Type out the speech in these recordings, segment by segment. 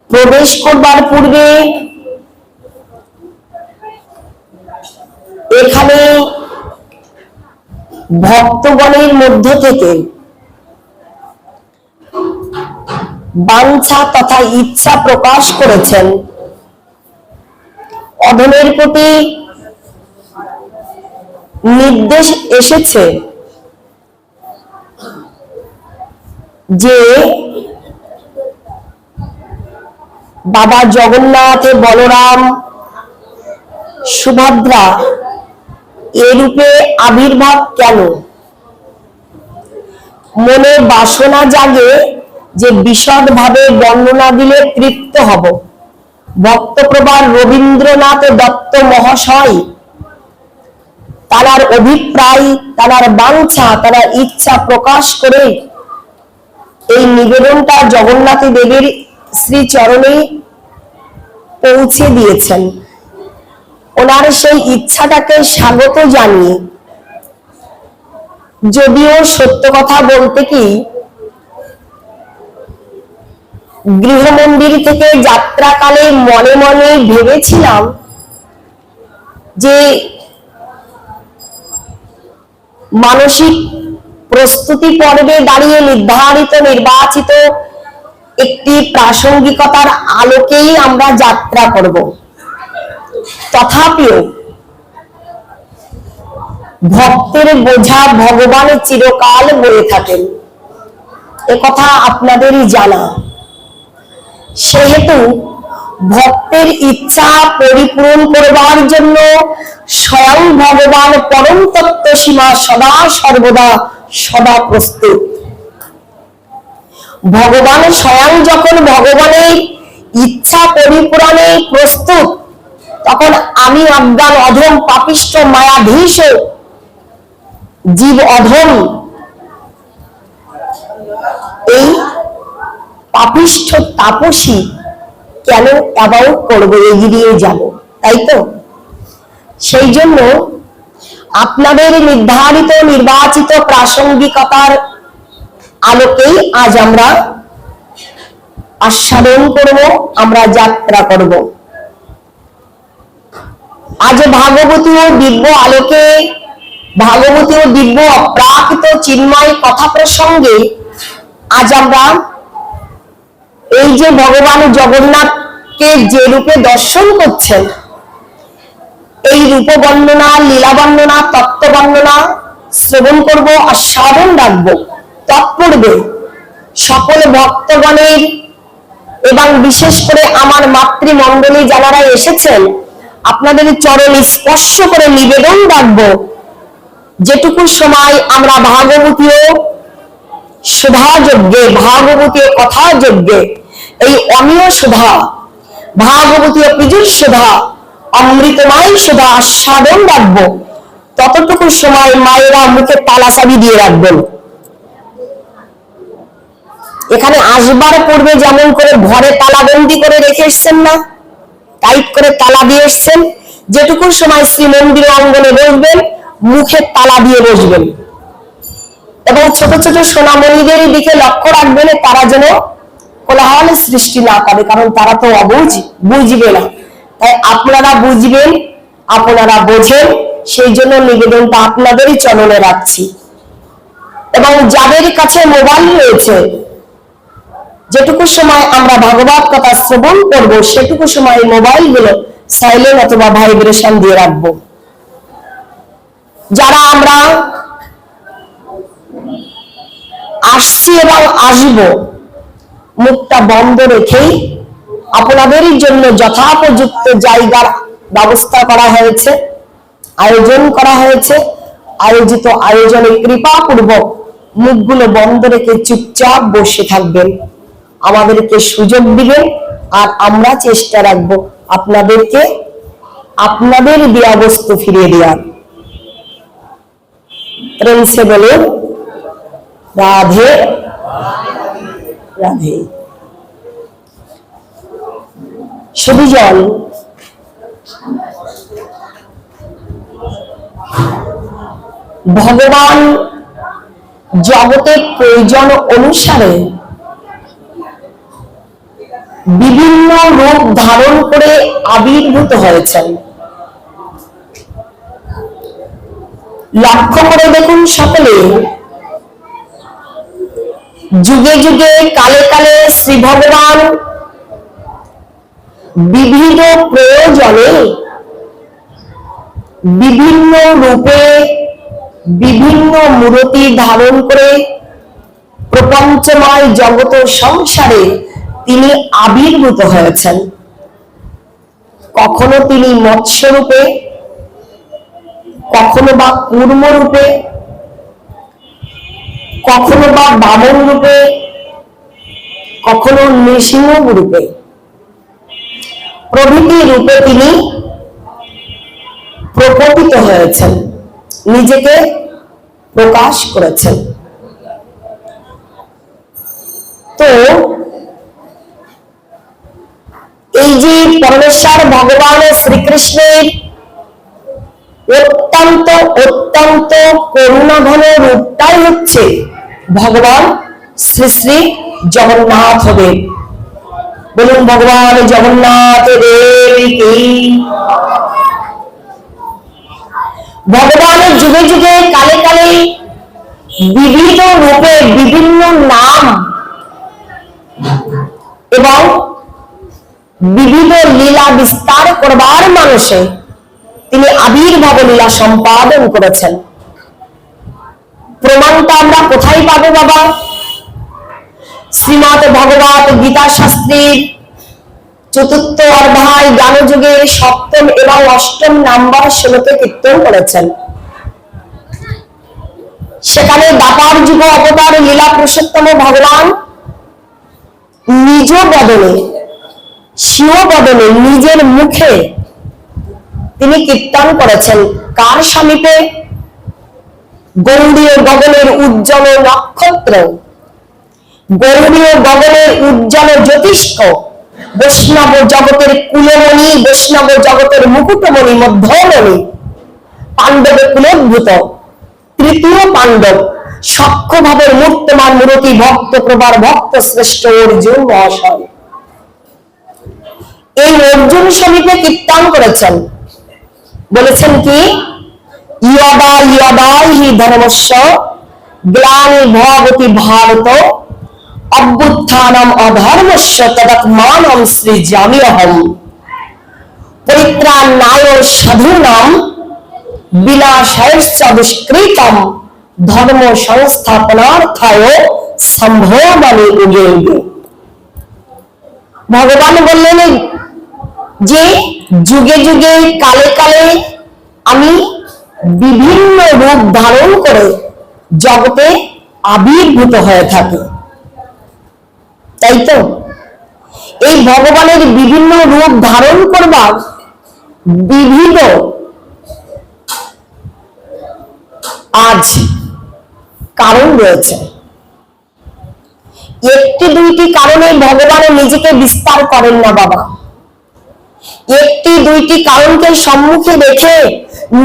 প্রবেশ করবার পূর্বে এখানে ভক্তগণের মধ্য থেকে বাঞ্ছা তথা ইচ্ছা প্রকাশ করেছেন। অধমের প্রতি নির্দেশ এসেছে যে বাবা জগন্নাথ, বলরাম, সুভদ্রা এ রূপে আবির্ভাব কেন? মনে বাসনা জাগে যে বিশদভাবে বর্ণনা দিলে তৃপ্ত হব। ভক্তপ্রবার রবীন্দ্রনাথ দত্ত মহাশয় তার অভিপ্রায়, তার বাঞ্ছা, তার ইচ্ছা প্রকাশ করে এই নিবেদনটা জগন্নাথ দেবের শ্রী চরণে পৌঁছে দিয়েছেন। ওনার সেই ইচ্ছাটাকে স্বাগত জানিয়ে, যদিও সত্য কথা বলতে কি গৃহমন্দির থেকে যাত্রাকালে মনে মনে ভেবেছিলাম যে মানসিক প্রস্তুতি পর্বে দাঁড়িয়ে নির্ধারিত নির্বাচিত একটি প্রাসঙ্গিকতার আলোকেই আমরা যাত্রা করব। তথাপিও ভক্তের বোঝা ভগবান চিরকাল বয়ে থাকেন, একথা আপনাদেরই জানা। সেহেতু ভক্তের ইচ্ছা পরিপূরণ করবার জন্য স্বয়ং ভগবান পরম তত্ত্ব সীমা সদা সর্বদা সদা প্রস্তুত। ভগবান স্বয়ং যখন ভগবানের ইচ্ছা পরিপূরণে প্রস্তুত, তখন আমি অজ্ঞান অধম পাপিষ্ঠ মায়াধীশ জীব অধম এই পাপিষ্ঠ তাপসী কেন অ্যাবাউট করবো, এগিয়ে যাব, তাই তো? সেই জন্য আপনাদের নির্ধারিত নির্বাচিত প্রাসঙ্গিকতার আলোকেই আজ আমরা আস্বাদন করব, আমরা যাত্রা করব। আজ ভাগবতী ও দিব্য আলোকে, ভাগবতী ও দিব্য অপ্রাকৃত চিন্ময় কথা প্রসঙ্গে আজ আমরা এই যে ভগবান জগন্নাথকে যে রূপে দর্শন করছেন, এই রূপ বর্ণনা, লীলা বর্ণনা, তত্ত্ব বর্ণনা শ্রবণ করব, আস্বাদন রাখবো। তৎপূর্বে সকল ভক্তগণের এবং বিশেষ করে আমার মাতৃমণ্ডলী যারা এসেছেন, আপনাদের চরণ স্পর্শ করে নিবেদন রাখবো, যেটুকু সময় আমরা ভাগবতীয় সুধা যজ্ঞে, ভাগবতীয় কথা যজ্ঞে, এই অমীয় সুধা, ভাগবতীয় পীযুষ সুধা, অমৃতময় সুধা আস্বাদন রাখবো, ততটুকু সময় মায়েরা মুখে তালা চাবি দিয়ে রাখবেন। এখানে আসবার পূর্বে যেমন করে ঘরে তালাবন্দি করে রেখে এসছেন না, টাইট করে তালা দিয়ে এসছেন, যেটুকু সময় শ্রীমন্দির অঙ্গনে বসবেন মুখে তালা দিয়ে বসবেন। এবং ছোট ছোট সোনামণিদের দিকে লক্ষ্য রাখবেন, তারা যেন কোলাহল সৃষ্টি না করে, কারণ তারা তো অবুঝ, বুঝবে না। তাই আপনারা বুঝবেন, আপনারা বোঝেন, সেই জন্য নিবেদনটা আপনাদেরই চরণে রাখছি। এবং যাদের কাছে মোবাইল রয়েছে, যেটুকু সময় আমরা ভাগবত কথা শ্রবণ করব, সেটুকু সময় মোবাইল গুলো সাইলেন্ট অথবা ভাইব্রেশন দিয়ে রাখবো। যারা আমরা আসছি এবং আসব, মুখটা বন্ধ রেখেই আপনাদেরই জন্য যথাপযুক্ত জায়গার ব্যবস্থা করা হয়েছে, আয়োজন করা হয়েছে। আয়োজিত আয়োজনে কৃপাপূর্বক মুখগুলো বন্ধ রেখে চুপচাপ বসে থাকবেন, আমাদেরকে সুযোগ দিবেন, আর আমরা চেষ্টা রাখবো আপনাদেরকে আপনাদের দেয়া বস্তু ফিরিয়ে দেওয়ার। প্রেম সে বলুন রাধে রাধে। সুবিজল ভগবান জগতের প্রয়োজন অনুসারে বিভিন্ন রূপ ধারণ করে আবির্ভূত হয়েছেন। লক্ষ্য করে দেখুন সকলে, যুগে যুগে কালে কালে শ্রী ভগবান বিবিধ প্রয়োজনে বিভিন্ন রূপে বিভিন্ন মূর্তি ধারণ করে প্রপঞ্চময় জগৎ সংসারে তিনি আবির্ভূত হয়েছেন। কখনো তিনি মৎস্য রূপে, কখনো বা কূর্ম রূপে, কখনো বা বামন রূপে, কখনো নৃসিংহ রূপে প্রভৃতি রূপে তিনি প্রকটিত হয়েছেন, নিজেকে প্রকাশ করেছেন। তো এই যে পরমেশ্বর ভগবান শ্রীকৃষ্ণের অত্যন্ত অত্যন্ত করুণাঘন রূপটাই হচ্ছে ভগবান শ্রী শ্রী জগন্নাথ দেব। বলুন ভগবান জগন্নাথ দেব কি। ভগবানের যুগে যুগে কালে কালে বিবিধ রূপে বিভিন্ন নাম এবং বিবিধ লীলা বিস্তার করবার মানুষে তিনি আবির্ভাব লীলা সম্পাদন করেছেন। প্রমাণটা আমরা কোথায় পাবো বাবা? শ্রীমদ ভগবত গীতা শাস্ত্রীর চতুর্থ অধ্যায় জ্ঞানযোগের সপ্তম এবং অষ্টম নাম্বার শ্লোকে কীর্তন করেছেন। সেখানে দ্বাপর যুগ অবতার লীলা পুরুষোত্তম ভগবান নিজ বদনে, স্বীয় বদনে, নিজের মুখে তিনি কীর্তন করেছেন। কার সমীপে? গৌড়ীয় গগনের উজ্জ্বল নক্ষত্র, গৌড়ীয় গগনের উজ্জ্বল জ্যোতিষ্ক, বৈষ্ণব জগতের কুলমণি, বৈষ্ণব জগতের মুকুটমণি, মধ্যমণি, পাণ্ডব কুলোদ্ভূত তৃতীয় পাণ্ডব, সক্ষ ভাবের মূর্তমান মূরতি, ভক্ত প্রবার ভক্ত শ্রেষ্ঠ অর্জুন মহাশয়, এই অর্জুন সমীপে কীর্তন করেছেন। বলেছেন কি? ইয়দা ইয়দা হি ধর্মস্য গ্লানি ভবতি ভারত অভ্যুত্থানম অধর্মস্য তদাত্মানম সৃজাম্যহম পরিত্রাণায় সাধূনাম বিনাশায়শ্চ দুষ্কৃতম ধর্ম সংস্থাপনার্থায় সম্ভবামি যুগে যুগে। ভগবান বললেন যে যুগে যুগে কালে কালে আমি বিভিন্ন রূপ ধারণ করে জগতে আবির্ভূত হয়ে থাকি, তাই তো? এই ভগবানের বিভিন্ন রূপ ধারণ করবার বিবিধ আজ কারণ রয়েছে। একটি দুইটি কারণে ভগবান নিজেকে বিস্তার করেন না বাবা। একটি দুইটি কারণকে সম্মুখে রেখে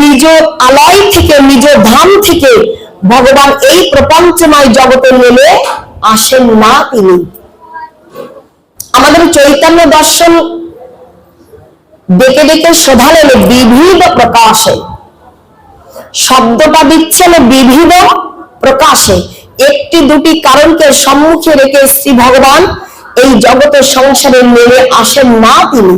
নিজ আলয় থেকে, নিজ ধাম থেকে ভগবান এই প্রপঞ্চময় জগতে নেমে আসেন না তিনি। আমাদের চৈতন্য দর্শন ডেকে ডেকে শোধালেন বিবিধ প্রকাশে, শব্দটা দিচ্ছেন বিবিধ প্রকাশে। একটি দুটি কারণকে সম্মুখে রেখে শ্রী ভগবান এই জগতের সংসারে নেমে আসেন না তিনি।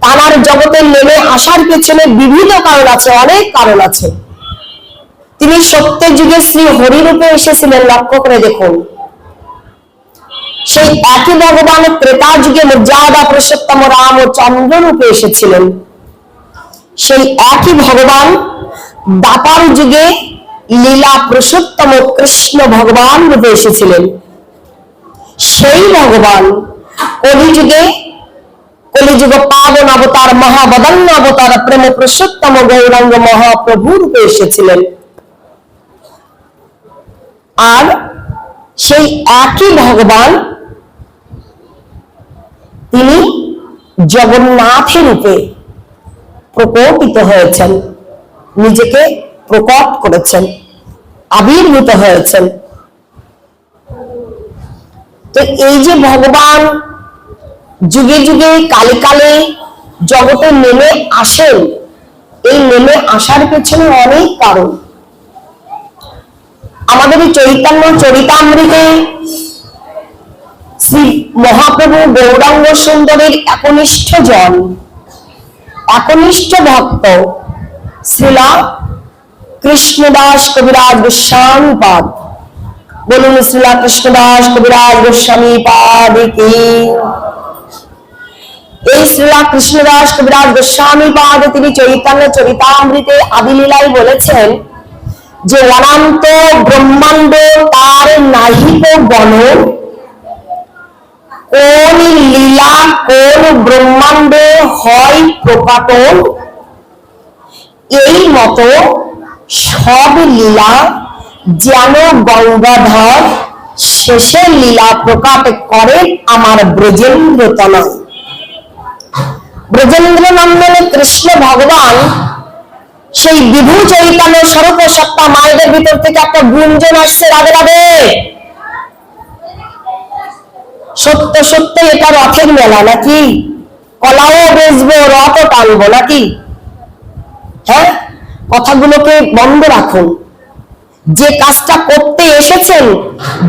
তার জগতে নেমে আসার পেছনে বিবিধ কারণ আছে, অনেক কারণ আছে। তিনি সত্যের যুগে শ্রী হরিরূপে এসেছিলেন, লক্ষ্য করে দেখুন। সেই একই ভগবান ত্রেতা যুগে মর্যাদা পুরুষোত্তম রাম ও চন্দ্র রূপে এসেছিলেন। সেই একই ভগবান দ্বাপর যুগে লীলা পুরুষোত্তম কৃষ্ণ ভগবান রূপে এসেছিলেন। সেই ভগবান কলিযুগে, কলিযুগ পাবন অবতার, মহাবদন্য অবতার, প্রেম পুরুষোত্তম গৌরাঙ্গ মহাপ্রভু রূপে এসেছিলেন। আর সেই একই ভগবান তিনি জগন্নাথের রূপে প্রকটিত হয়েছেন, নিজেকে প্রকট করেছেন, আবির্ভূত হয়েছেন। তো এই যে ভগবান যুগে যুগে কালে কালে জগতে নেমে আসেন। এই নেমে আসার পেছনে অনেক কারণ। আমাদের চৈতন্য চরিতামৃতে শ্রী মহাপ্রভু গৌরাঙ্গ সুন্দরের একনিষ্ঠ জন, একনিষ্ঠ ভক্ত শ্রীলা কৃষ্ণদাস কবিরাজ গোস্বামী পাদ। বলুন শ্রীলা কৃষ্ণদাস কবিরাজ গোস্বামী পাদ কি। এই শ্রীলা কৃষ্ণদাস কবিরাজ গোস্বামী পাদ তিনি চৈতন্য চরিতামৃতে আদিলীলায় বলেছেন যে অনন্ত ব্রহ্মাণ্ড তার নাহিক গণন, কোন লীলা কোন ব্রহ্মাণ্ডে হয় প্রকাটন, এই মতো সব লীলা যেন গঙ্গাধর শেষের লীলা প্রকাট করেন আমার ব্রজেন্দ্র তনয়। ব্রজেন্দ্র নন্দনে কৃষ্ণ ভগবান সেই বিভু চৈতন্য স্বরূপ সত্তা মায়েদের ভিতর থেকে একটা গুঞ্জন আসছে, রাধে রাধে। সত্য সত্য এটা রথের মেলা নাকি? কলাও বেচবো রথও টানবো নাকি? হ্যাঁ, কথাগুলোকে বন্ধ রাখুন। যে কাজটা করতে এসেছেন,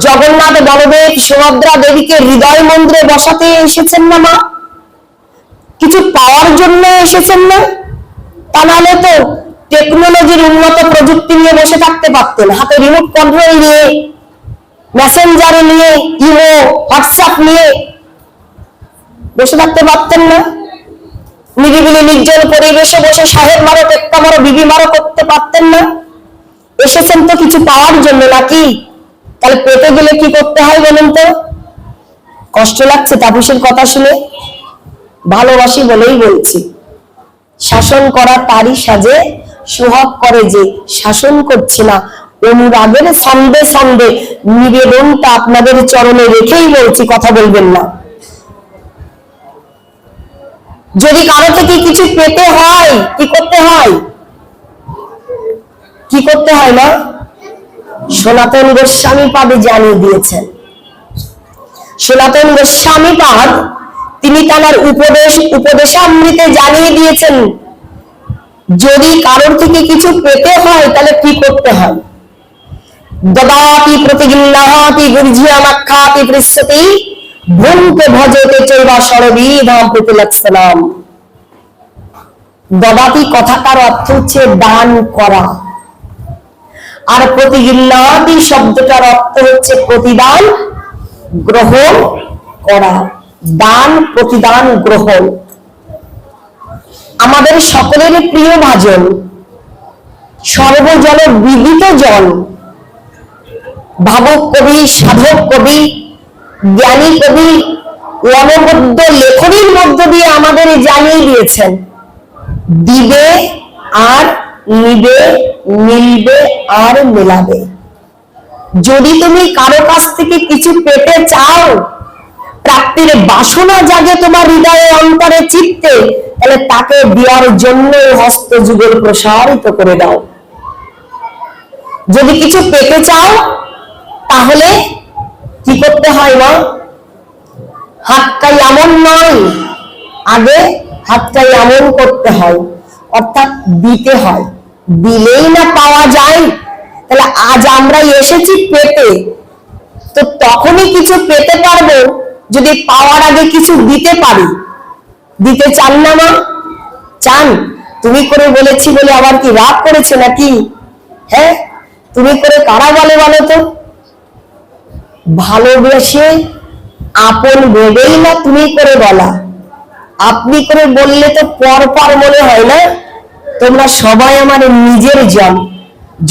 জগন্নাথ বলদেব সুভদ্রা দেবীকে হৃদয় মন্দিরে বসাতে এসেছেন না মা? কিছু পাওয়ার জন্য এসেছেন না? তা নাহলে তো টেকনোলজির উন্নত প্রযুক্তি নিয়ে বসে থাকতে পারতেন, হাতে রিমোট কন্ট্রোল নিয়ে, মেসেঞ্জারে নিয়ে, ইমো হোয়াটসঅ্যাপ নিয়ে বসে থাকতে পারতেন না? নিরিবিলি নির্জন পরিবেশে বসে সাহেব মারো টেক্কা মারো বিবি মারো করতে পারতেন না? এসেছেন তো কিছু পাওয়ার জন্য নাকি? তাহলে পেতে গেলে কি করতে হয় বলুন তো? কষ্ট লাগছে তাপসের কথা শুনে? ভালোবাসি বলেই বলছি। শাসন করা তারই সাজে, সোহাগ করে যে শাসন করছে না। অনুরাগের ছন্দে ছন্দে নিবেদনটা আপনাদের চরণে রেখেই বলছি, কথা বলবেন না। যদি কারো থেকে কিছু পেতে হয় কি করতে হয়? কি করতে হয় না? সনাতন গোস্বামী পাদে জানিয়ে দিয়েছেন। সনাতন গোস্বামী পাদ তিনি তার উপদেশামৃতে জানিয়ে দিয়েছেন, যদি কারোর থেকে কিছু পেতে হয় তাহলে কি করতে হয়। দদাতি প্রতিগৃহ্ণাতি গুর্জিয়ামাখ্যাতি পৃচ্ছতি ভূমকে ভজতে চৈবা সরবিধাম প্রতিলক্ষণাম। দদাতি কথাটার অর্থ হচ্ছে দান করা, আর প্রতিগৃহ্ণাতি শব্দটার অর্থ হচ্ছে প্রতিদান গ্রহণ করা। দান প্রতিদান গ্রহণ আমাদের সকলের প্রিয় ভাজন, সর্বজন বিদিত জন, ভাবক কবি, সাধক কবি, জ্ঞানী কবি অনবদ্য লেখনীর মধ্য দিয়ে আমাদের জানিয়ে দিয়েছেন, দিবে আর নিবে, মিলবে আর মেলাবে। যদি তুমি কারো কাছ থেকে কিছু পেতে চাও, প্রাপ্তির বাসনা জাগে তোমার হৃদয়ে অন্তরে চিত্তে, তাহলে তাকে দেওয়ার জন্য হস্ত যুগের প্রসারিত করে দাও। যদি কিছু পেতে চাও তাহলে কি করতে হয় না? হাতটাই এমন নয়, আগে হাতটাই এমন করতে হয়, অর্থাৎ দিতে হয়। দিলেই না পাওয়া যায়। তাহলে আজ আমরা এসেছি পেতে, তো তখনই কিছু পেতে পারবো যদি পাওয়ার আগে কিছু দিতে পারি। দিতে চান না মা? চান? তুমি করে বলেছি বলে আবার কি রাগ করেছে নাকি? হ্যাঁ, তুমি করে কারা বলে বলো তো? ভালোবেসে আপন ভেবেই না তুমি করে বলা। আপনি করে বললে তো পর পর মনে হয় না? তোমরা সবাই আমার নিজের জন,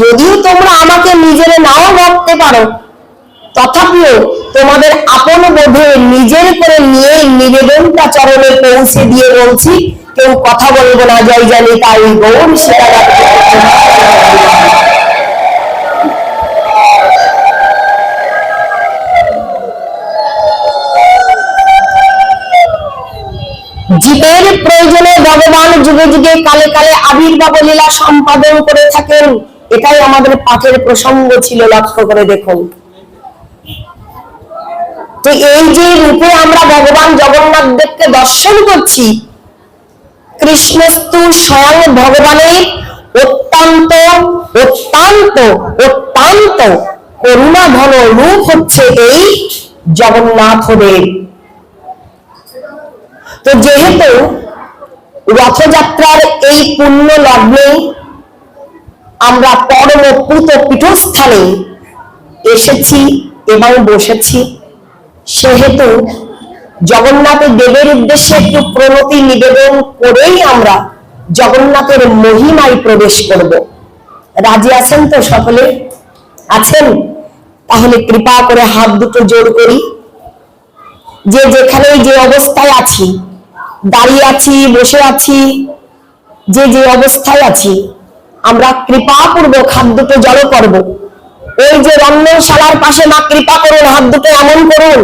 যদিও তোমরা আমাকে নিজের নাও ভাবতে পারো, তথাপিও তোমাদের আপন বোধে নিজের করে নিয়ে নিবেদনটা চরণে পৌঁছে দিয়ে বলছি, কেউ কথা বলবো না, জয় জানি তাই গৌর সেটা। জীবের প্রয়োজনে ভগবান যুগে যুগে কালে কালে আবির্ভাব লীলা সম্পাদন করে থাকেন। এটাই আমাদের পাঠের প্রসঙ্গ ছিল, লক্ষ্য করে দেখুন। তো এই যে রূপে আমরা ভগবান জগন্নাথ দেবকে দর্শন করছি, কৃষ্ণস্তু স্বয়ং ভগবানের অত্যন্ত অত্যন্ত অত্যন্ত করুণা ঘন রূপ হচ্ছে এই জগন্নাথ দেব। তো যেহেতু রথযাত্রার এই পুণ্য লগ্নে আমরা পরম পূত পীঠস্থানে এসেছি এবং বসেছি, সেহেতু জগন্নাথের দেবের উদ্দেশ্যে একটু প্রণতি নিবেদন করেই আমরা জগন্নাথের মহিমায় প্রবেশ করব। রাজি আছেন তো সকলে? আছেন? তাহলে কৃপা করে হাত দুটো জোড় করি। যে যেখানে যে অবস্থায় আছি, দাঁড়িয়ে আছি, বসে আছি, যে যে অবস্থায় আছি, আমরা কৃপাপূর্বক হাত দুটো জড়ো করব। ওই যে রন্ধনশালার পাশে মা কৃপা করুন, হাত দুটো এমন করুন।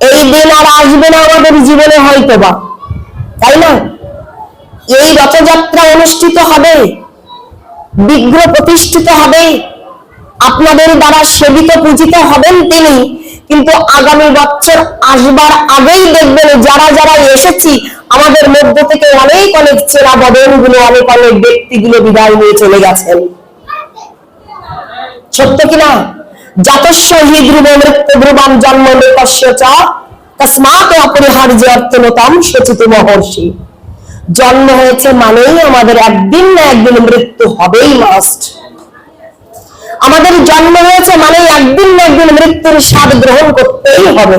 এই দিন আর আসবে না আমাদের জীবনে হয়তো বা, তাই না? এই রথযাত্রা অনুষ্ঠিত হবে, বিগ্রহ প্রতিষ্ঠিত হবে, আপনাদের দ্বারা সেবিত পূজিত হবেন তিনি, কিন্তু আগামী বছর আসবার আগেই দেখবেন যারা যারা এসেছি আমাদের মধ্য থেকে অনেক অনেক চেনা বদন গুলো, অনেক অনেক ব্যক্তিগুলো বিদায় নিয়ে চলে গেছেন। সত্য কিনা? জাতস্য হি ধ্রুব মৃত্যু ধ্রুবম জন্ম লোকস্য চ তস্মাৎ অপরিহার্য অর্থনতাম সচিত মহর্ষি। জন্ম হয়েছে মানেই আমাদের একদিন না একদিন মৃত্যু হবেই, মাস্ট। আমাদের জন্ম হয়েছে মানে একদিন না একদিন মৃত্যুর স্বাদ গ্রহণ করতেই হবে।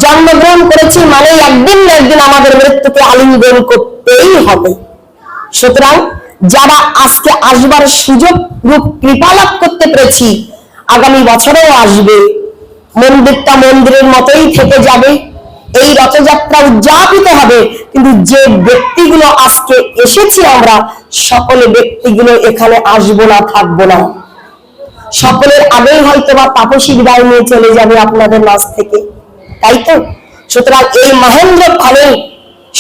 জন্মগ্রহণ করেছি মানে একদিন না একদিন আমাদের মৃত্যুকে আলিঙ্গন করতেই হবে। সুতরাং যারা আজকে আসবার সুযোগ রূপ কৃপা লাভ করতে পেরেছি, আগামী বছরেও আসবে, মন্দিরটা মন্দিরের মতোই থেকে যাবে, এই রথযাত্রা উদযাপিত হবে। কিন্তু যে ব্যক্তিগুলো আজকে এসেছি আমরা, সকলে ব্যক্তিগুলো এখানে আসবো না, থাকবো না। সকলের আগেই হয়তো বা তাপসী বিদায় নিয়ে চলে যাবে আপনাদের মাঝ থেকে, তাই তো? সুতরাং এই মহেন্দ্র ক্ষণে,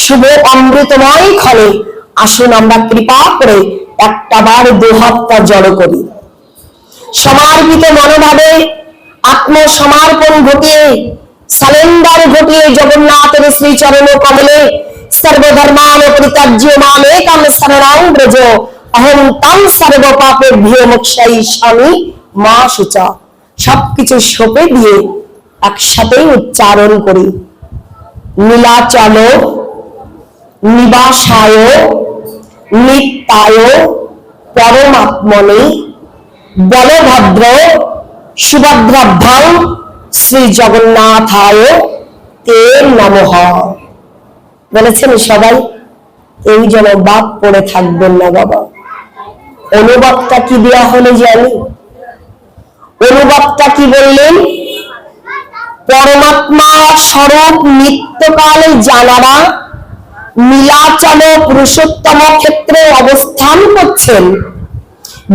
শুভ অমৃতময় ক্ষণে আসুন আমরা কৃপা করে একটা বার দুহাতটা জড়ো করি, সমর্পিত মনোভাবে আত্মসমর্পণ ঘটিয়ে, সারেন্ডার ঘটিয়ে জগন্নাথের শ্রী চরণ কমলে সর্বধর্মান পরিত্যাজ্য মাম একম শরণং ব্রজ অহং তং সর্ব পাপেভ্যো মোক্ষয়িষ্যামি মা শুচা। সবকিছু সঁপে দিয়ে একসাথেই উচ্চারণ করি, নীলাচল নিবাসায় নিত্যায় পরমাত্মনে বলভদ্র সুভদ্রাভ্যাং শ্রী জগন্নাথায় তে নমঃ। বলেছেন সবাই? এই যেন বাপ পড়ে থাকবেন না বাবা। অনুবাদটা কি দেওয়া হলে জানি? অনুবাদটা কি বললেন? পরমাত্মা স্বরূপ নিত্যকাল জানারা নীলাচল পুরুষোত্তম ক্ষেত্রে অবস্থান করছেন,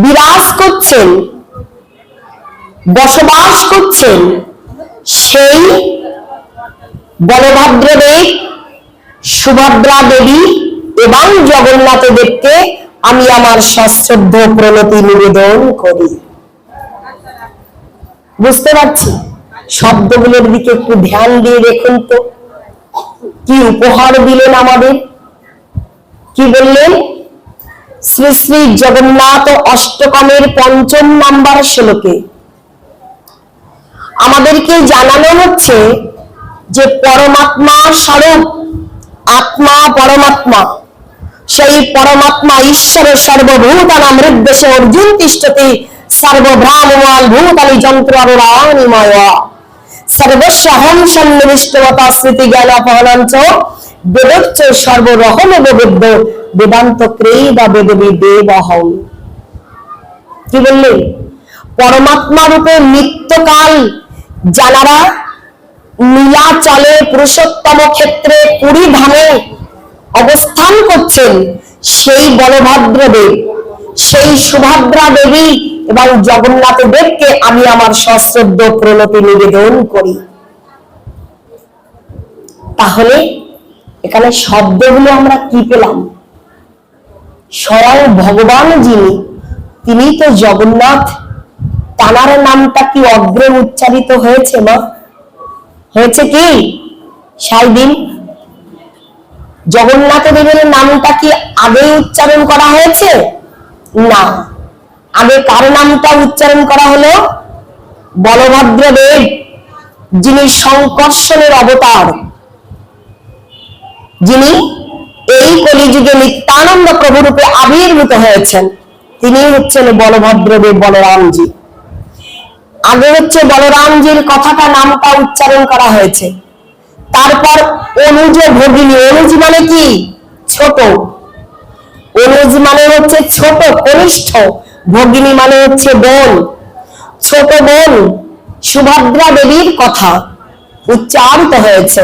বিরাজ করছেন, বসবাস করছেন। সেই বলভদ্র দেব, সুভদ্রা দেবী এবং জগন্নাথ দেবকে আমি আমার সশ্রদ্ধ প্রণতি নিবেদন করি। বুঝতে পারছি? শব্দগুলোর দিকে একটু ধ্যান দিয়ে দেখুন তো, কি উপহার দিলেন আমাদের। কি বললেন? শ্রী শ্রী জগন্নাথ অষ্টকমের ৫ম নাম্বার শ্লোকে আমাদেরকে জানানো হচ্ছে যে পরমাত্মা স্বরূপ আত্মা পরমাত্মা, সেই পরমাত্মা ঈশ্বর সর্বভূতানাং হৃদ্দেশে অর্জুন তিষ্ঠতি সর্বভ্রামমাল ভূতানি যন্ত্র অরুণানিময় সর্বস্য অহং সন্নিবিষ্টমতা স্মৃতি জ্ঞান অপহরঞ্চ বেদোচ্চ সর্বরহমেব বেদ্য বেদান্ত ক্রেদা বেদবি দেবহং। কি বললেন? পরমাত্মা রূপে নিত্যকাল যারা নীলাচলে পুরুষোত্তম ক্ষেত্রে পুরী ধামে অবস্থান করছেন, সেই বলভদ্র দেব, সেই সুভদ্রা দেবী এবং জগন্নাথ দেবকে আমি আমার সশ্রদ্ধ প্রণতি নিবেদন করি। তাহলে এখানে শব্দগুলো আমরা কি পেলাম? স্বয়ং ভগবান যিনি, তিনি তো জগন্নাথ, তাঁর নামটা কি অগ্রে উচ্চারিত হয়েছে মা? হয়েছে কি 7 দিন। জগন্নাথ দেবের নামটা কি আগে উচ্চারণ করা হয়েছে? না, আগে কার নামটা উচ্চারণ করা হলো? বলভদ্র দেব, যিনি সংকর্ষণের অবতার, যিনি এই কলিযুগে নিত্যানন্দ প্রভু রূপে আবির্ভূত হয়েছেন, তিনি হচ্ছেন বলভদ্র দেব, বলরামজি। আগে হচ্ছে বলরামজির কথাটা নামটা উচ্চারণ করা হয়েছে, তারপর অনুজ ভগিনী। অনুজ মানে কি? ছোট। অনুজ মানে হচ্ছে ছোট, কনিষ্ঠ। ভগিনী মানে হচ্ছে বোন, ছোট বোন সুভদ্রা দেবীর কথা উচ্চারিত হয়েছে।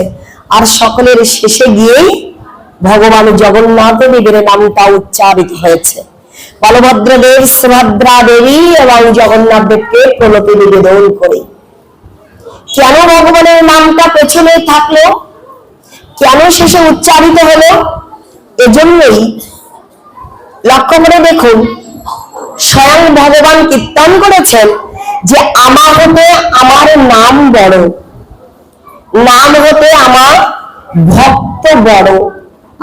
আর সকলের শেষে গিয়েই ভগবান জগন্নাথ দেবের নামটা উচ্চারিত হয়েছে। বলভদ্র দেব, সুভদ্রা দেবী এবং জগন্নাথ দেবকে প্রণতি নিবেদন করে। কেন ভগবানের নামটা পেছনে থাকলো, কেন শেষে উচ্চারিত হলো? এজন্যই লক্ষ্য করে দেখুন, স্বয়ং ভগবান কীর্তন করেছেন যে আমার হতে আমার নাম বড়, নাম হতে আমার ভক্ত বড়,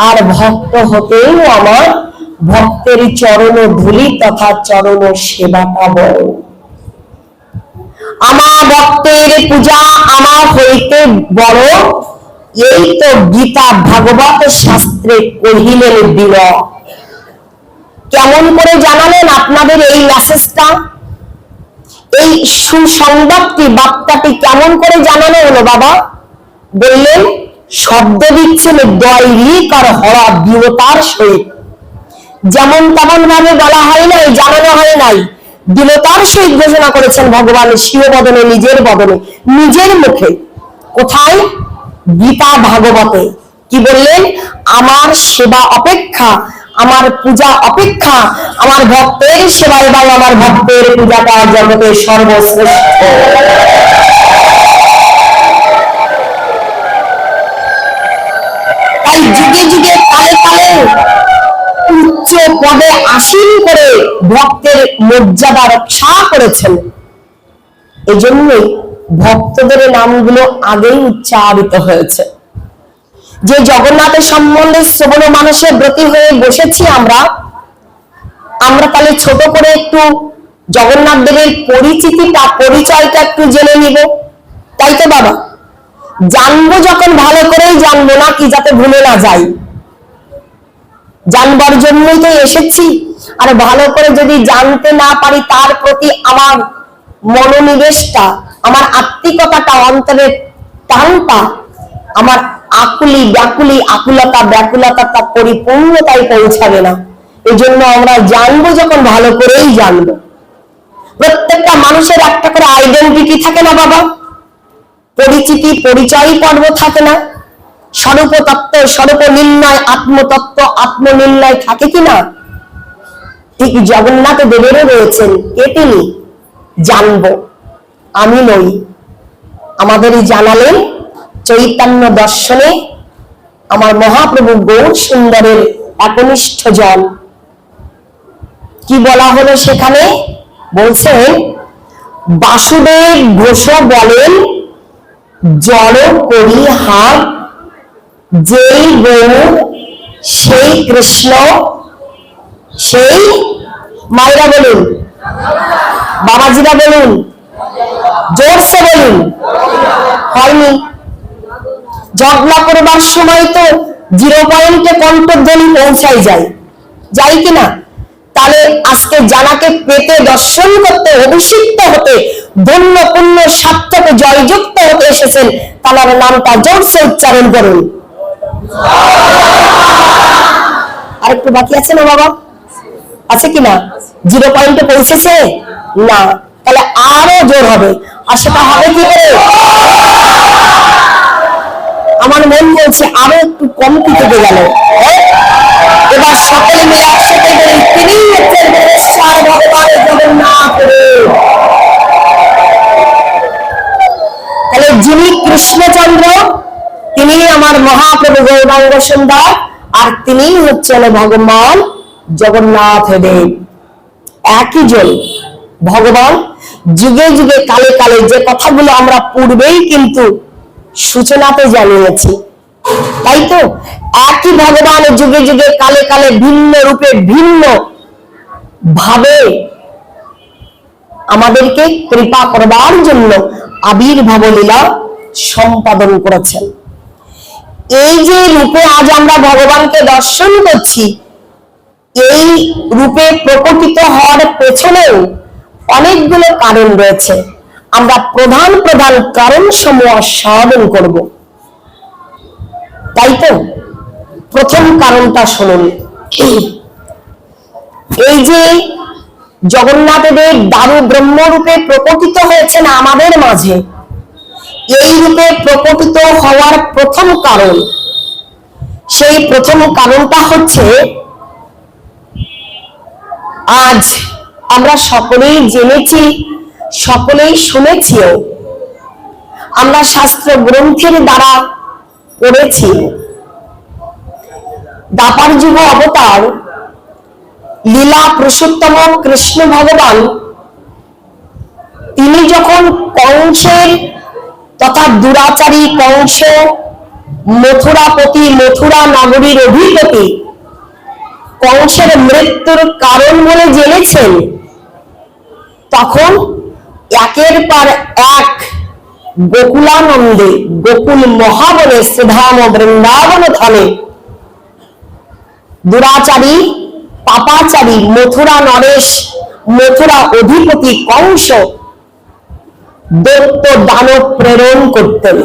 আর ভক্ত হতেও আমার ভক্তের চরণ ধূলি তথা চরণ সেবাটা বড়। আমার ভক্তের পূজা আমার হইতে বড়, এই তো গীতা ভাগবত শাস্ত্রে কহিলেন দিল। কেমন করে জানালেন আপনাদের এই মেসেজটা, এই সুসংবাদটি, বার্তাটি কেমন করে জানানো হলো বাবা? বললেন, শব্দ দিচ্ছেন দৈরিক আর হরা দৃঢ়তার সহিত। যেমন তেমন ভাবে বলা হয় নাই, জানানো হয় নাই, দৃঢ়তার সহিত ঘোষণা করেছেন ভগবান স্বীয় বদনে, নিজের বদনে, নিজের মুখে। কোথায়? গীতা ভাগবতে। কি বললেন? আমার সেবা অপেক্ষা, আমার পূজা অপেক্ষা আমার ভক্তের সেবা এবং আমার ভক্তের পূজাটা জগতের সর্বশ্রেষ্ঠ। তাই যুগে যুগে কালে কালে উচ্চ পদে আসীন করে ভক্তের মর্যাদা রক্ষা করেছেন। এজন্যই ভক্তদের নামগুলো আগেই উচ্চারিত হয়েছে। যে জগন্নাথের সম্বন্ধে শ্রবণ মানুষের ব্রতী হয়ে বসেছি আমরা তাহলে ছোট করে একটু জগন্নাথ দেবের পরিচিতিটা, পরিচয়টা একটু জেনে নিব, তাই তো বাবা? জানবো যখন ভালো করেই জানবো, না কি যাতে ভুলে না যাই। জানবার জন্যই তো এসেছি, আর ভালো করে যদি জানতে না পারি, তার প্রতি আমার মনোনিবেশটা, আমার আত্মিকতাটা, অন্তরের টানটা, আমার আকুলি ব্যাকুলি, আকুলতা ব্যাকুলতা পরিপূর্ণতায় পৌঁছাবে না। এই জন্য আমরা জানবো যখন ভালো করেই জানবো। প্রত্যেকটা মানুষের একটা করে আইডেন্টিটি থাকে না বাবা? পরিচিতি, পরিচয় পর্ব থাকে না? স্বরূপ তত্ত্ব, স্বরূপ নির্ণয়, আত্মতত্ত্ব, আত্মনির্ণয় থাকে কিনা? ঠিক জগন্নাথ দেবেরও রয়েছেন। কে তিনি? জানবো, আমি নই। আমাদেরই জানালেন চৈতন্য দর্শনে আমার মহাপ্রভু গৌর সুন্দরের একনিষ্ঠ জন। কি বলা হলো সেখানে? বলছেন, বাসুদেব ঘোষ বলেন জড় করি হাত, যেই গৌর সেই কৃষ্ণ, সেই মায়েরা বলুন, বাবাজিরা বলুন, জোরসে বলুন। হয়নি? ঝগড়া করবার সময় তো 0 পয়েন্টে কণ্ঠধ্বনি পৌঁছাই যায়, যাই কিনা? তাহলে আজকে জানাকে পেতে, দর্শন করতে, অভিষিক্ত হতে, ধন্য পুণ্য সার্থক জয়যুক্ত হতে এসেছেন, তার নামটা জোরসে উচ্চারণ করুন। আরেকটু বাকি আছে না বাবা? আছে কিনা? 0 পয়েন্টে পৌঁছেছে না? তাহলে আরো জোর হবে। আর সেটা হবে কি করে? আমার মন বলছে আরো একটু কম কি থেকে গেল। এবার সকলে মিলে একসাথে বলি, তিনি হচ্ছেন ঈশ্বর ভগবান জগন্নাথ। তাহলে যিনি কৃষ্ণচন্দ্র, তিনি আমার মহাপ্রভু গৌরাঙ্গ সুন্দর, আর তিনি হচ্ছেন ভগবান জগন্নাথ দেব। একই জন ভগবান। যুগে যুগে কালে কালে যে কথাগুলো আমরা পূর্বেই কিন্তু সূচনাতে জানিয়েছি, তাই তো? একই ভগবান যুগে যুগে কালে কালে ভিন্ন রূপে ভিন্ন ভাবে আমাদেরকে কৃপা করবার জন্য আবির্ভাব লীলা সম্পাদন করেছেন। এই যে রূপে আজ আমরা ভগবানকে দর্শন করছি, এই রূপে প্রকটিত হওয়ার পেছনেও অনেকগুলো কারণ রয়েছে। আমরা প্রধান প্রধান কারণ সমূহ সাধন করব, তাই তো? প্রথম কারণটা শুনুন। এই যে জগন্নাথ দেব দারু ব্রহ্ম রূপে প্রকটিত হয়েছেন আমাদের মাঝে, এই রূপে প্রকটিত হওয়ার প্রথম কারণ, সেই প্রথম কারণটা হচ্ছে আজ আমরা সকলেই জেনেছি, সকলেই শুনেছিও, আমরা শাস্ত্র গ্রন্থের দ্বারা পড়েছি। দ্বাপর যুগ অবতার লীলা পুরুষোত্তম কৃষ্ণ ভগবান তিনি যখন কংসের তথা দুরাচারী কংস মথুরাপতি, মথুরা নগরীর অধিপতি কংসের মৃত্যুর কারণ বলে জেনেছেন, তখন একের পর এক গোকুলানন্দে, গোকুল মহাবনে, শ্রীধাম বৃন্দাবন ধামে দুরাচারী পাপাচারী মথুরা নরেশ, মথুরা অধিপতি কংস দৈত্য দানব প্রেরণ করতেন,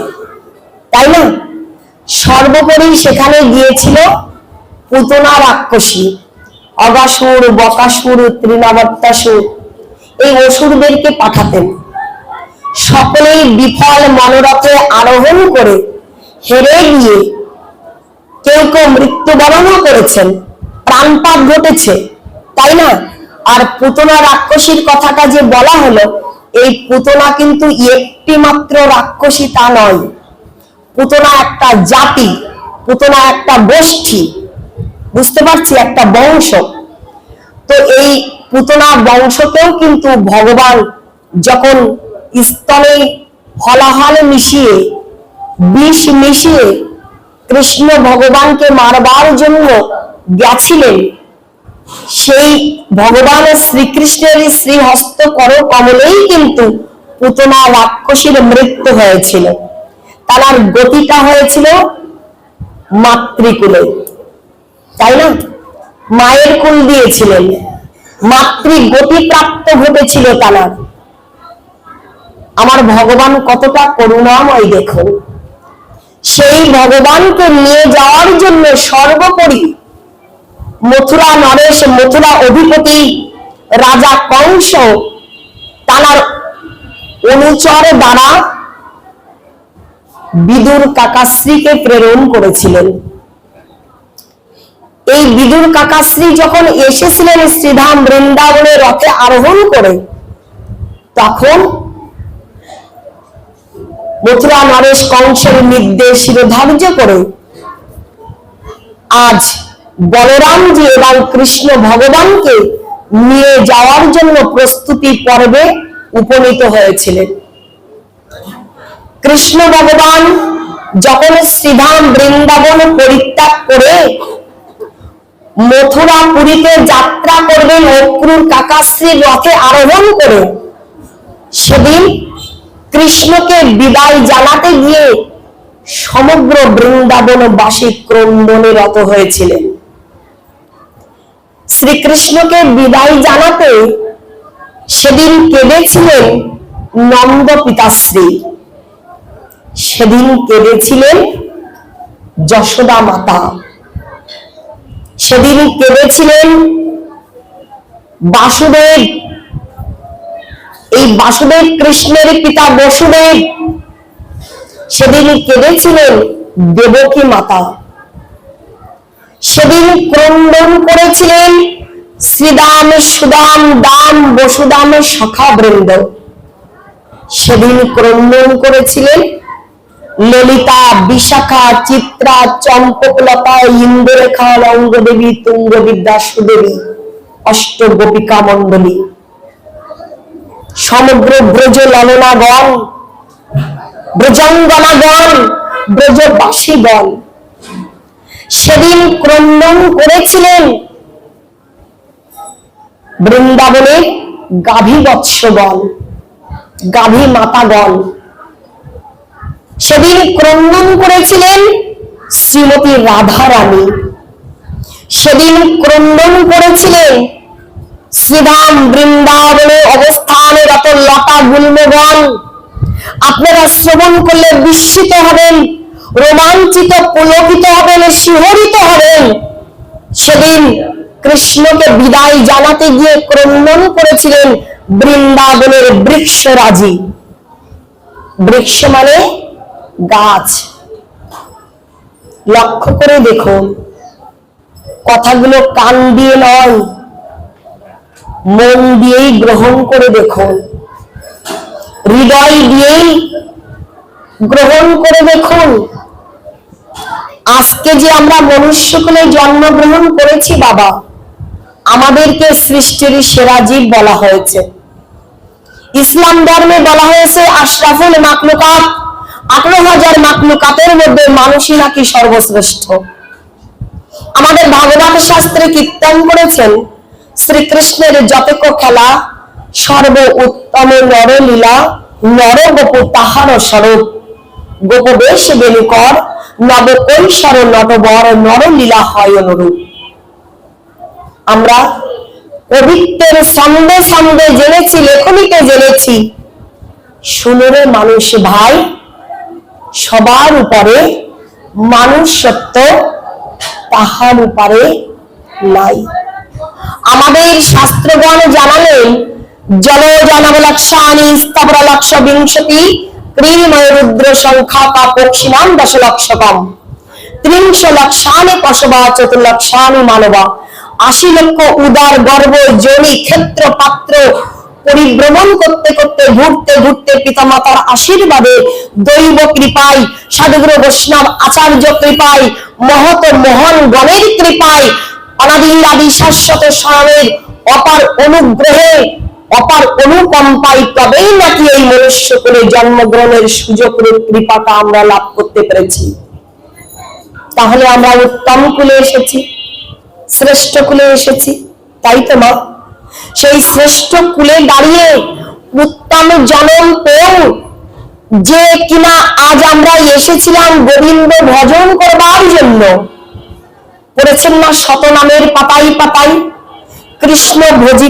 তাই না? সর্বোপরি সেখানে গিয়েছিল পুতনা রাক্ষসী, অগাসুর, বকাসুর, তৃণাবত্তাসুর, এই অসুরদেরকে পাঠাতেন। সকলেই বিফল মনোরথে আরোহণ করে হেরে গিয়ে কেউ কেউ মৃত্যুবরণও করেছেন, প্রাণপাত ঘটেছে, তাই না? আর পুতনা রাক্ষসীর কথাটা যে বলা হলো, এই পুতনা কিন্তু একটি মাত্র রাক্ষসী তা নয়, পুতনা একটা জাতি, পুতনা একটা গোষ্ঠী, বুঝতে পারছি, একটা বংশ। তো এই পুতনা বংশতেও কিন্তু ভগবান যখন স্তনে হলাহল মিশিয়ে, বিষ মিশিয়ে কৃষ্ণ ভগবানকে মারবার জন্য গেছিলেন, সেই ভগবান শ্রীকৃষ্ণের শ্রীহস্ত কর কমলেই কিন্তু পুতনা রাক্ষসীর মৃত্যু হয়েছিল। তার গতিটা হয়েছিল মাতৃকুলে, তাই না? মায়ের কুল দিয়েছিলেন, মাতৃ গতি প্রাপ্ত ঘটেছিল তার। আমার ভগবান কতটা করুণাময় দেখুন। সেই ভগবানকে নিয়ে যাওয়ার জন্য সর্বোপরি মথুরা নরেশ, মথুরা অধিপতি রাজা কংস তার অনুচর দ্বারা বিদুর কাকাশ্রীকে প্রেরণ করেছিলেন। এই বিদুর কাকাশ্রী যখন এসেছিলেন শ্রীধাম বৃন্দাবনের রথে আরোহণ করে, তখন মথুরা নরেশ কংসের নির্দেশ শিরোধার্য করে আজ বলরামজি এবং কৃষ্ণ ভগবানকে নিয়ে যাওয়ার জন্য প্রস্তুতি পর্বে উপনীত হয়েছিলেন। কৃষ্ণ ভগবান যখন শ্রীধাম বৃন্দাবন পরিত্যাগ করে মথুরাপুরীতে যাত্রা করবেন অক্রূর কাকাশ্রীর রথে আরোহণ করে, সেদিন কৃষ্ণকে বিদায় জানাতে গিয়ে সমগ্র বৃন্দাবনবাসী ক্রন্দনে রত হয়েছিলেন। শ্রীকৃষ্ণকে বিদায় জানাতে সেদিন কেঁদেছিলেন নন্দ পিতাশ্রী, সেদিন কেঁদেছিলেন যশোদা মাতা, সেদিন কেঁদেছিলেন বাসুদেব, এই বাসুদেব কৃষ্ণের পিতা বসুদেব, সেদিন কেঁদেছিলেন দেবকী মাতা, সেদিন ক্রন্দন করেছিলেন শ্রীদাম, সুদাম, দাম, বসুদামের সখা বৃন্দ, সেদিন ক্রন্দন করেছিলেন ললিতা, বিশাখা, চিত্রা, চম্পকলতা, ইন্দ্ররেখা, অঙ্গদেবী, তুঙ্গবিদ্যা, সুদেবী, অষ্ট গোপিকা মণ্ডলী, সমগ্র ব্রজ ললনাগণ ব্রজাঙ্গনাগণ, ব্রজবাসীগণ সেদিন ক্রন্দন করেছিলেন বৃন্দাবনের গাভী বৎসগণ, গাভী মাতাগণ। সেদিন ক্রন্দন করেছিলেন শ্রীমতী রাধারানী, সেদিন ক্রন্দন করেছিলেন শ্রীধাম বৃন্দাবনে অবস্থানরত লতা গুল্মগণ। আপনারা শ্রবণ করলে বিস্মিত হবেন, রোমাঞ্চিত পুলকিত হবেন, শিহরিত হবেন। সেদিন কৃষ্ণকে বিদায় জানাতে গিয়ে ক্রন্দন করেছিলেন বৃন্দাবনের বৃক্ষরাজি। বৃক্ষ মানে গাছ। লক্ষ্য করে দেখুন, কথাগুলো কান দিয়ে নয়, মন দিয়েই গ্রহণ করে দেখুন, হৃদয় দিয়েই গ্রহণ করে দেখুন। আজকে যে আমরা মনুষ্যকুলে জন্মগ্রহণ করেছি বাবা, আমাদেরকে সৃষ্টির সেরা জীব বলা হয়েছে। ইসলাম ধর্মে বলা হয়েছে আশরাফুল মাখলুকাত, 18,000 মাখলুকাতের মধ্যে মানুষই নাকি সর্বশ্রেষ্ঠ। আমাদের ভাগবত শাস্ত্রে কীর্তন করেছেন শ্রীকৃষ্ণের যতক খেলা, সর্ব উত্তম নরলীলা, নর গোপ তাহার স্বরূপ, গোপবেশ বেণুকর, নব কৈশোর নটবর, নরলীলা হয় অনুরূপ। আমরা কবিত্বের ছন্দে ছন্দে জেনেছি, লেখনীতে জেনেছি, শুনুরে মানুষ ভাই, সবার উপরে মানুষ সত্য, তাহার উপরে নাই। আমাদের শাস্ত্রগণ জানালেন জলজানবলক্ষানি স্থাবরলক্ষ বিংশতি ক্রিময় রুদ্র সংখ্যা কা পক্ষিণাম 10 লক্ষকম 30 লক্ষানি পশবা 4 লক্ষানি মানবা। 80 লক্ষ উদার গর্ভ যোনি ক্ষেত্র পাত্র পরিভ্রমণ করতে করতে ঘুরতে ঘুরতে পিতামাতার আশীর্বাদে, দৈব কৃপায়, সাধুগুরু বৈষ্ণব আচার্য কৃপায়, মহৎ মহান গণের কৃপায়, অনাদি আদি শাশ্বত স্বয়ংের অপার অনুগ্রহে, অপার অনুকম্পায় তবেই নাকি এই মনুষ্য কুলে জন্মগ্রহণের সুযোগ কৃপাটা আমরা লাভ করতে পেরেছি। তাহলে আমরা উত্তম কুলে এসেছি, শ্রেষ্ঠ কুলে এসেছি, তাই তো মা? সেই শ্রেষ্ঠ কুলে দাঁড়িয়ে উত্তম জনম পেও যে কিনা আজ আমরা এসেছিলাম গোবিন্দ ভজন করবার জন্য, পড়েছেন না শত নামের পাতাই পাতাই কৃষ্ণ ভজি